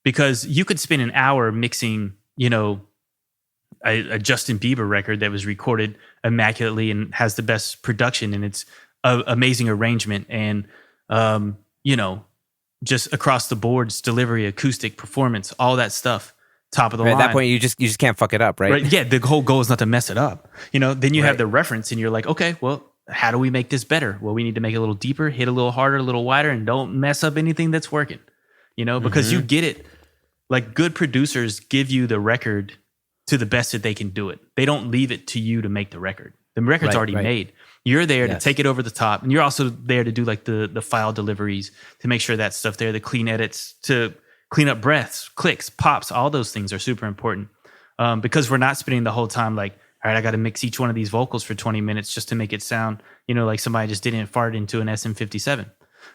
because you could spend an hour mixing, a Justin Bieber record that was recorded immaculately and has the best production and it's amazing arrangement and, just across the boards, delivery, acoustic, performance, all that stuff, top of the line. At that point, you just can't fuck it up, right? Yeah, the whole goal is not to mess it up. Then you have the reference and you're like, okay, well, how do we make this better? Well, we need to make it a little deeper, hit a little harder, a little wider, and don't mess up anything that's working. Because you get it. Like good producers give you the record to the best that they can do it. They don't leave it to you to make the record. The record's already made. You're there to take it over the top, and you're also there to do like the file deliveries to make sure that stuff there, the clean edits, to clean up breaths, clicks, pops, all those things are super important because we're not spending the whole time like, all right, I got to mix each one of these vocals for 20 minutes just to make it sound, like somebody just didn't fart into an SM57.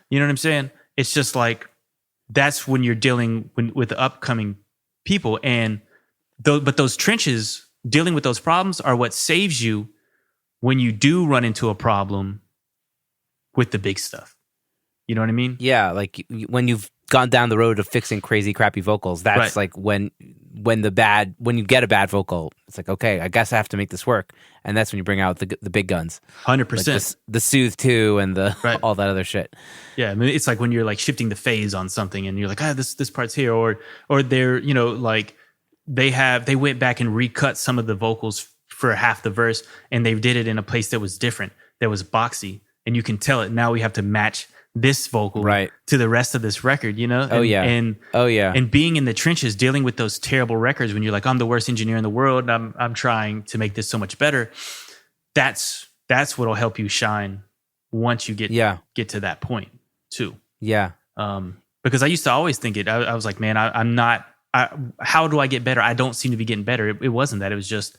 You know what I'm saying? It's just like that's when you're dealing with the upcoming people, but those trenches, dealing with those problems are what saves you when you do run into a problem with the big stuff. You know what I mean? Yeah, like when you've gone down the road of fixing crazy, crappy vocals, that's like when you get a bad vocal, it's like, okay, I guess I have to make this work. And that's when you bring out the big guns. 100%. Like the Soothe 2 and all that other shit. Yeah, I mean, it's like when you're like shifting the phase on something and you're like, this part's here. Or they're, like they went back and recut some of the vocals for half the verse and they did it in a place that was different, that was boxy. And you can tell it. Now we have to match this vocal to the rest of this record, And being in the trenches, dealing with those terrible records when you're like, I'm the worst engineer in the world and I'm trying to make this so much better. That's what'll help you shine once you get to that point too. Yeah. Because I used to always think it, I was like, man, I'm not, how do I get better? I don't seem to be getting better. It wasn't that. It was just,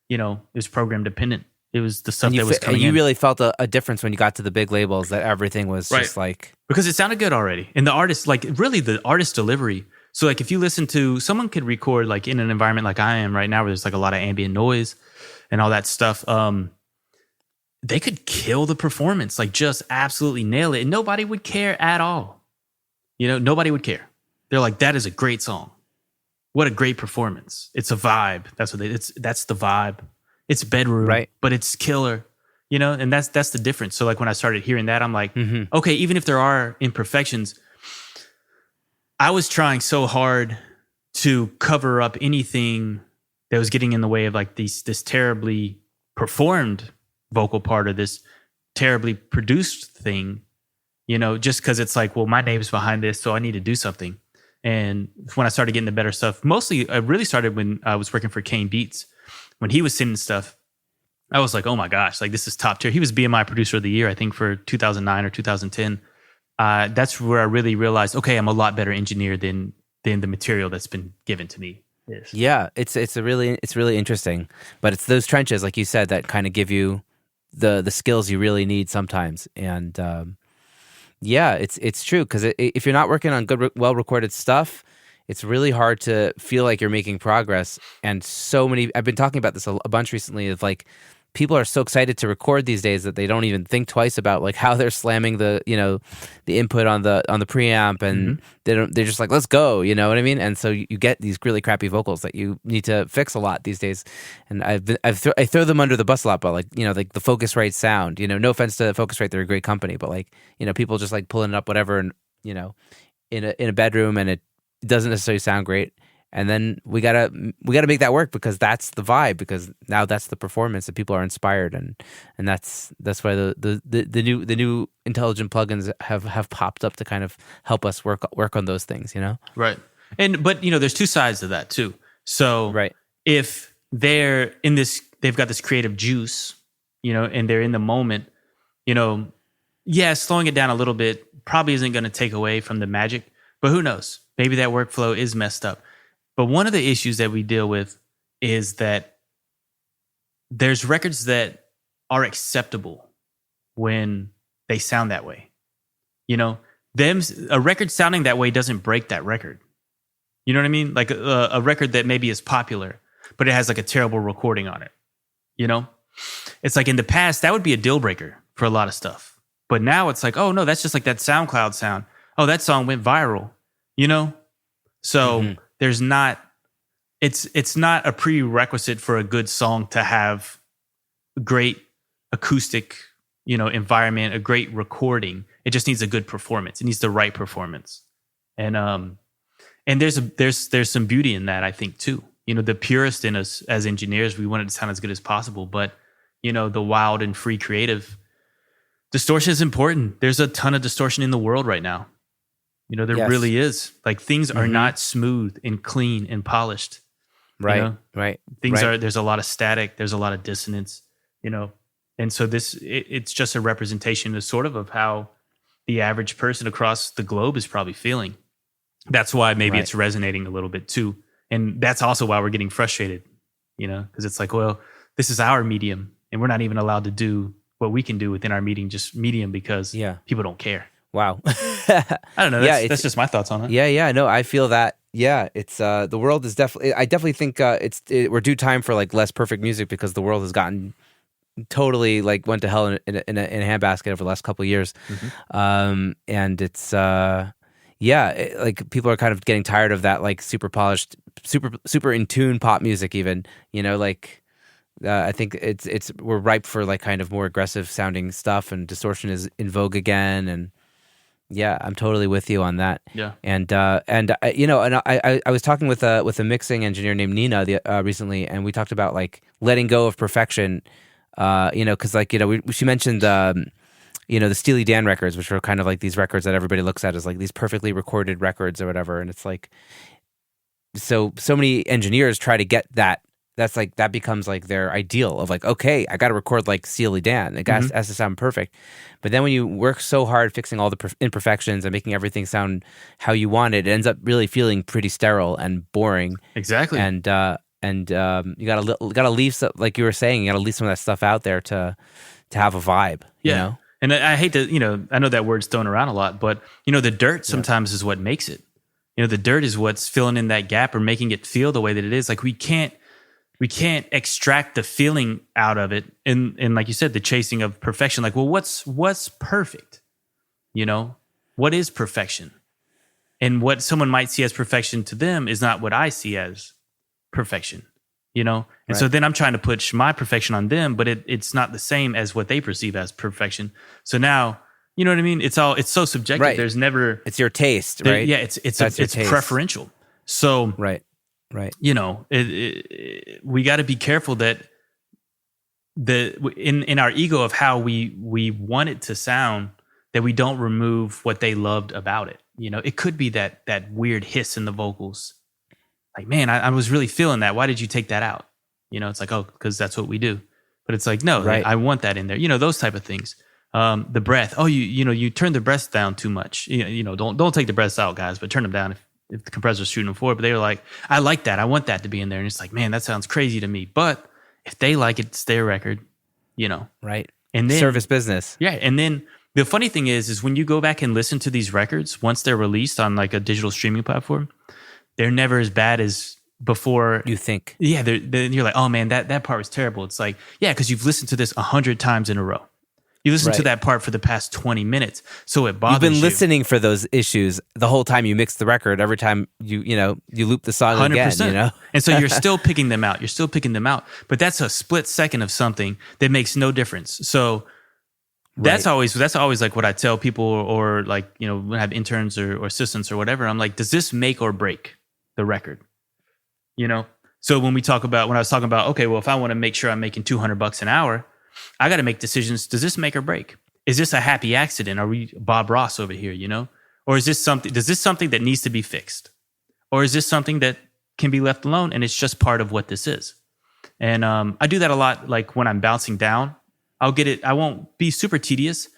it was program dependent. It was the stuff that was coming in. You really felt a difference when you got to the big labels, that everything was just like... Because it sounded good already. And the artist, like really the artist delivery. So like if you listen to, someone could record like in an environment like I am right now where there's like a lot of ambient noise and all that stuff. They could kill the performance, like just absolutely nail it. And nobody would care at all. Nobody would care. They're like, that is a great song. What a great performance. It's a vibe. That's the vibe. It's bedroom, but it's killer, and that's the difference. So like when I started hearing that, I'm like, okay, even if there are imperfections, I was trying so hard to cover up anything that was getting in the way of like this terribly performed vocal part of this terribly produced thing, just because it's like, well, my name's behind this, so I need to do something. And when I started getting the better stuff, mostly I really started when I was working for Kane Beats. When he was sending stuff, I was like, oh my gosh, like this is top tier. He was BMI Producer of the Year, I think, for 2009 or 2010. That's where I really realized, okay, I'm a lot better engineer than the material that's been given to me. Yes. Yeah, it's really interesting. But it's those trenches, like you said, that kind of give you the skills you really need sometimes. And it's true, because if you're not working on good, well-recorded stuff, it's really hard to feel like you're making progress. And I've been talking about this a bunch recently, of like, people are so excited to record these days that they don't even think twice about like how they're slamming the input on the preamp, and they're just like, let's go, you know what I mean? And so you get these really crappy vocals that you need to fix a lot these days. And I throw them under the bus a lot, but like, like the Focusrite sound, no offense to Focusrite, they're a great company, but like, people just like pulling it up whatever, and in a bedroom, and it doesn't necessarily sound great. And then we gotta make that work, because that's the vibe, because now that's the performance that people are inspired, and that's why the new intelligent plugins have popped up to kind of help us work on those things, Right. But there's two sides to that too. So if they're in this, they've got this creative juice, and they're in the moment, slowing it down a little bit probably isn't going to take away from the magic, but who knows? Maybe that workflow is messed up. But one of the issues that we deal with is that there's records that are acceptable when they sound that way. A record sounding that way doesn't break that record. You know what I mean? Like a record that maybe is popular, but it has like a terrible recording on it. It's like in the past, that would be a deal breaker for a lot of stuff. But now it's like, oh no, that's just like that SoundCloud sound. Oh, that song went viral. So there's not, it's not a prerequisite for a good song to have great acoustic, environment, a great recording. It just needs a good performance. It needs the right performance. And there's some beauty in that, I think, too. The purist in us as engineers, we want it to sound as good as possible, but the wild and free creative, distortion is important. There's a ton of distortion in the world right now. There really is. Like, things are not smooth and clean and polished. Right. Right. There's a lot of static. There's a lot of dissonance, and so it's just a representation of how the average person across the globe is probably feeling. That's why maybe it's resonating a little bit too. And that's also why we're getting frustrated, because it's like, well, this is our medium and we're not even allowed to do what we can do within our medium because people don't care. Wow. I don't know. That's just my thoughts on it. Yeah. No, I feel that. Yeah, it's the world is definitely. I definitely think we're due time for like less perfect music because the world has gotten totally like went to hell in a handbasket over the last couple of years, and it's like people are kind of getting tired of that like super polished, super in tune pop music. Even I think we're ripe for like kind of more aggressive sounding stuff, and distortion is in vogue again. And yeah, I'm totally with you on that. Yeah, and I was talking with a mixing engineer named Nina recently, and we talked about like letting go of perfection. Because she mentioned the Steely Dan records, which are kind of like these records that everybody looks at as like these perfectly recorded records or whatever, and it's like so many engineers try to get that. That's like that becomes like their ideal of like, okay, I got to record like Steely Dan. It has to sound perfect. But then when you work so hard fixing all the imperfections and making everything sound how you want it, it ends up really feeling pretty sterile and boring. Exactly. And you gotta leave some, like you were saying, you gotta leave some of that stuff out there to have a vibe. Yeah. And I hate to, I know that word's thrown around a lot, but the dirt sometimes is what makes it. The dirt is what's filling in that gap or making it feel the way that it is. Like we can't extract the feeling out of it. And like you said, the chasing of perfection. Like, well, what's perfect? What is perfection? And what someone might see as perfection to them is not what I see as perfection, and so then I'm trying to push my perfection on them, but it's not the same as what they perceive as perfection. So now, you know what I mean? It's so subjective. Right. There's never, it's your taste, right? Yeah. It's preferential. So, right. We got to be careful that in our ego of how we want it to sound, that we don't remove what they loved about it. It could be that weird hiss in the vocals. Like, man, I was really feeling that. Why did you take that out? It's like, oh, because that's what we do. But it's like, no, I want that in there. Those type of things. The breath. Oh, you turn the breaths down too much. Don't take the breaths out, guys, but turn them down if the compressor's shooting them forward. But they were like, I like that. I want that to be in there. And it's like, man, that sounds crazy to me. But if they like it, it's their record. Right. And then service business. Yeah, and then the funny thing is when you go back and listen to these records once they're released on like a digital streaming platform, they're never as bad as before. You think? Yeah, you're like, oh man, that part was terrible. It's like, yeah, because you've listened to this 100 times in a row. You listened to that part for the past 20 minutes, so it bothers you. You've been listening for those issues the whole time you mix the record. Every time you loop the song 100%. Again, and so you're still picking them out. You're still picking them out, but that's a split second of something that makes no difference. So that's always like what I tell people, or like when I have interns or assistants or whatever. I'm like, does this make or break the record? So when I was talking about, okay, well, if I want to make sure I'm making $200 an hour, I got to make decisions. Does this make or break? Is this a happy accident? Are we Bob Ross over here, Or is this something that needs to be fixed? Or is this something that can be left alone and it's just part of what this is? And I do that a lot. Like when I'm bouncing down, I'll get it. I won't be super tedious,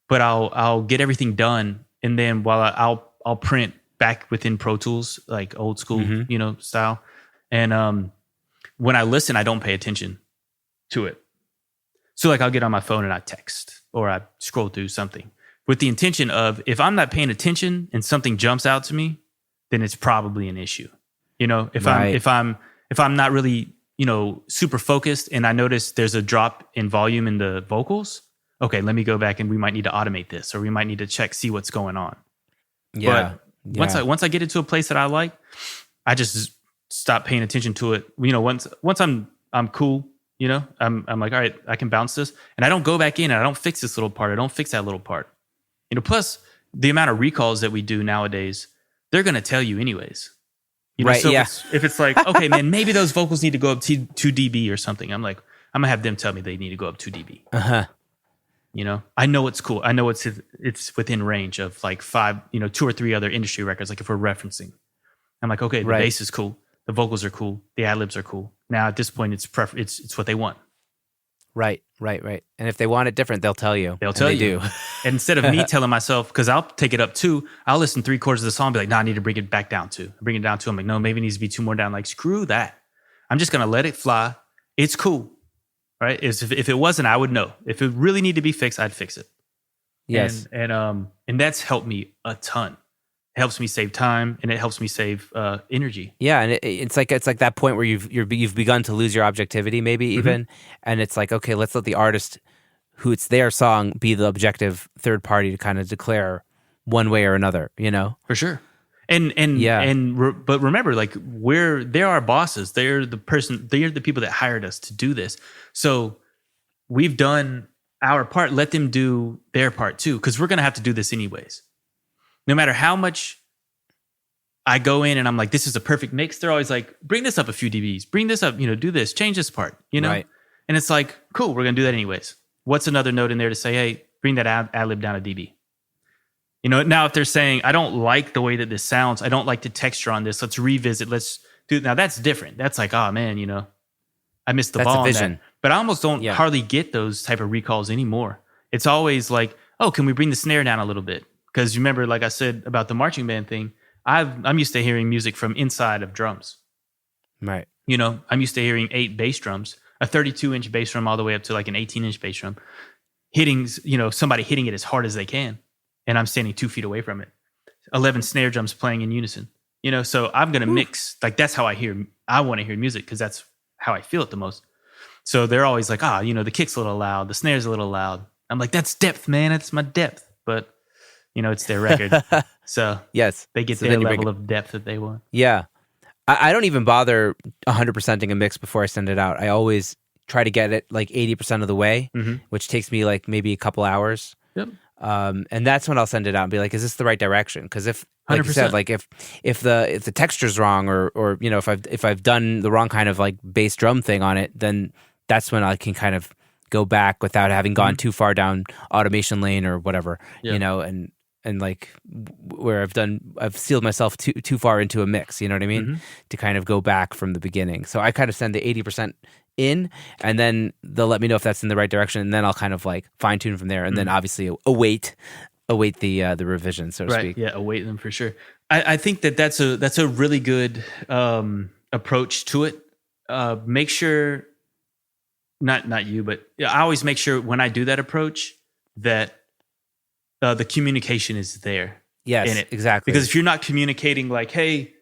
but I'll get everything done. And then while I'll print back within Pro Tools, like old school, style. And when I listen, I don't pay attention to it. So like I'll get on my phone and I text or I scroll through something with the intention of, if I'm not paying attention and something jumps out to me, then it's probably an issue. If I'm not really, super focused and I notice there's a drop in volume in the vocals, okay, let me go back and we might need to automate this, or we might need to see what's going on. Yeah. But once I get into a place that I like, I just stopped paying attention to it. You know, once I'm cool, you know, I'm like, all right, I can bounce this, and I don't go back in and I don't fix this little part. I don't fix that little part. You know, plus the amount of recalls that we do nowadays, they're going to tell you anyways. You know, right? so Yeah. if it's like, okay, man, maybe those vocals need to go up 2 dB or something. I'm like, I'm gonna have them tell me they need to go up 2 dB. You know, I know it's cool. I know it's within range of like 5, you know, 2 or 3 other industry records. Like if we're referencing, I'm like, okay, the bass is cool, the vocals are cool, the ad libs are cool. Now at this point, it's what they want. Right. And if they want it different, they'll tell you. They'll tell you. They do. And instead of me telling myself, because I'll take it up 2, I'll listen 3/4 of the song, and be like, no, I need to bring it back down 2. Bring it down 2. I'm like, no, maybe it needs to be 2 more down. Like, screw that. I'm just gonna let it fly. It's cool, right? If it wasn't, I would know. If it really needed to be fixed, I'd fix it. Yes. And that's helped me a ton. It helps me save time, and it helps me save energy. Yeah, and it's like that point where you've begun to lose your objectivity, maybe even, and it's like, okay, let's let the artist, who it's their song, be the objective third party to kind of declare one way or another. You know, for sure. But remember, like they're our bosses. They're the people that hired us to do this. So we've done our part. Let them do their part too, because we're gonna have to do this anyways. No matter how much I go in and I'm like, this is a perfect mix, they're always like, bring this up a few dBs, bring this up, you know, do this, change this part, you know? Right. And it's like, cool, we're going to do that anyways. What's another note in there to say, hey, bring that ad lib down a dB? You know, now if they're saying, I don't like the way that this sounds, I don't like the texture on this, let's revisit, let's do it. Now that's different. That's like, oh man, you know, I missed the ball on that. But I almost don't hardly get those type of recalls anymore. It's always like, oh, can we bring the snare down a little bit? Because you remember, like I said about the marching band thing, I'm used to hearing music from inside of drums. Right. You know, I'm used to hearing 8 bass drums, a 32-inch bass drum all the way up to like an 18-inch bass drum, hitting, you know, somebody hitting it as hard as they can. And I'm standing 2 feet away from it. 11 snare drums playing in unison. You know, so I'm going to mix. Like that's how I want to hear music because that's how I feel it the most. So they're always like, you know, the kick's a little loud, the snare's a little loud. I'm like, that's depth, man. That's my depth. But you know, it's their record. So yes, they get their level of depth that they want. Yeah. I don't even bother 100%ing a mix before I send it out. I always try to get it like 80% of the way, which takes me like maybe a couple hours. Yep. And that's when I'll send it out and be like, is this the right direction? Because if, like 100%. You said, like if the texture's wrong or you know, if I've done the wrong kind of like bass drum thing on it, then that's when I can kind of go back without having gone too far down automation lane or whatever, you know, and like where I've sealed myself too far into a mix, you know what I mean? To kind of go back from the beginning. So I kind of send the 80% in, and then they'll let me know if that's in the right direction, and then I'll kind of like fine tune from there, and then obviously await the revision, so to speak. Yeah, await them for sure. I think that's a really good approach to it. Make sure, not you, but I always make sure when I do that approach that the communication is there. Yes, in it. Exactly. Because if you're not communicating like, hey,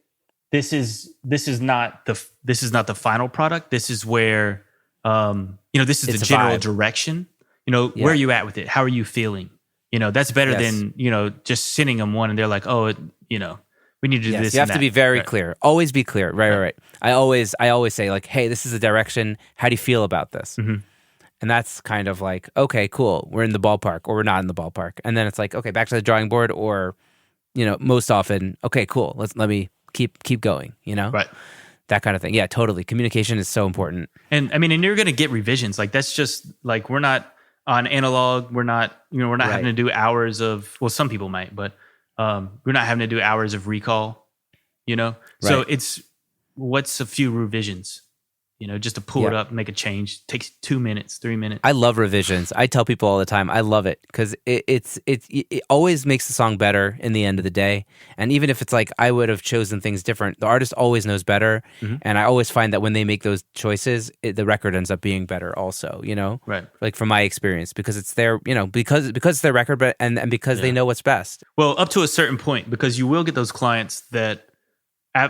this is not the final product. This is where you know, this is the general direction. You know, where are you at with it? How are you feeling? You know, that's better than, you know, just sending them one and they're like, oh, you know, we need to do this. You have to be very clear. Always be clear. Right. I always say like, hey, this is the direction. How do you feel about this? And that's kind of like, okay, cool. We're in the ballpark or we're not in the ballpark. And then it's like, okay, back to the drawing board, or, you know, most often, okay, cool. Let me keep going, you know? Right. That kind of thing. Yeah, totally. Communication is so important. And I mean, and you're going to get revisions. Like that's just like, we're not on analog. We're not having to do hours of, well, some people might, but we're not having to do hours of recall, you know? So what's a few revisions? You know, just to pull it up, make a change, takes 2 minutes, 3 minutes. I love revisions. I tell people all the time, I love it because it always makes the song better in the end of the day. And even if it's like I would have chosen things different, the artist always knows better. And I always find that when they make those choices, the record ends up being better also, you know? Right. Like from my experience, because it's their, you know, because it's their record, but and because they know what's best. Well, up to a certain point, because you will get those clients that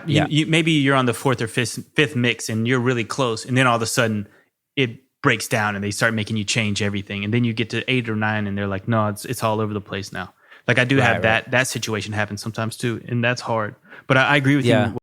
maybe you're on the 4th or 5th mix and you're really close, and then all of a sudden it breaks down and they start making you change everything, and then you get to 8 or 9 and they're like, no, it's all over the place now. Like I do have that situation happen sometimes too, and that's hard. But I agree with you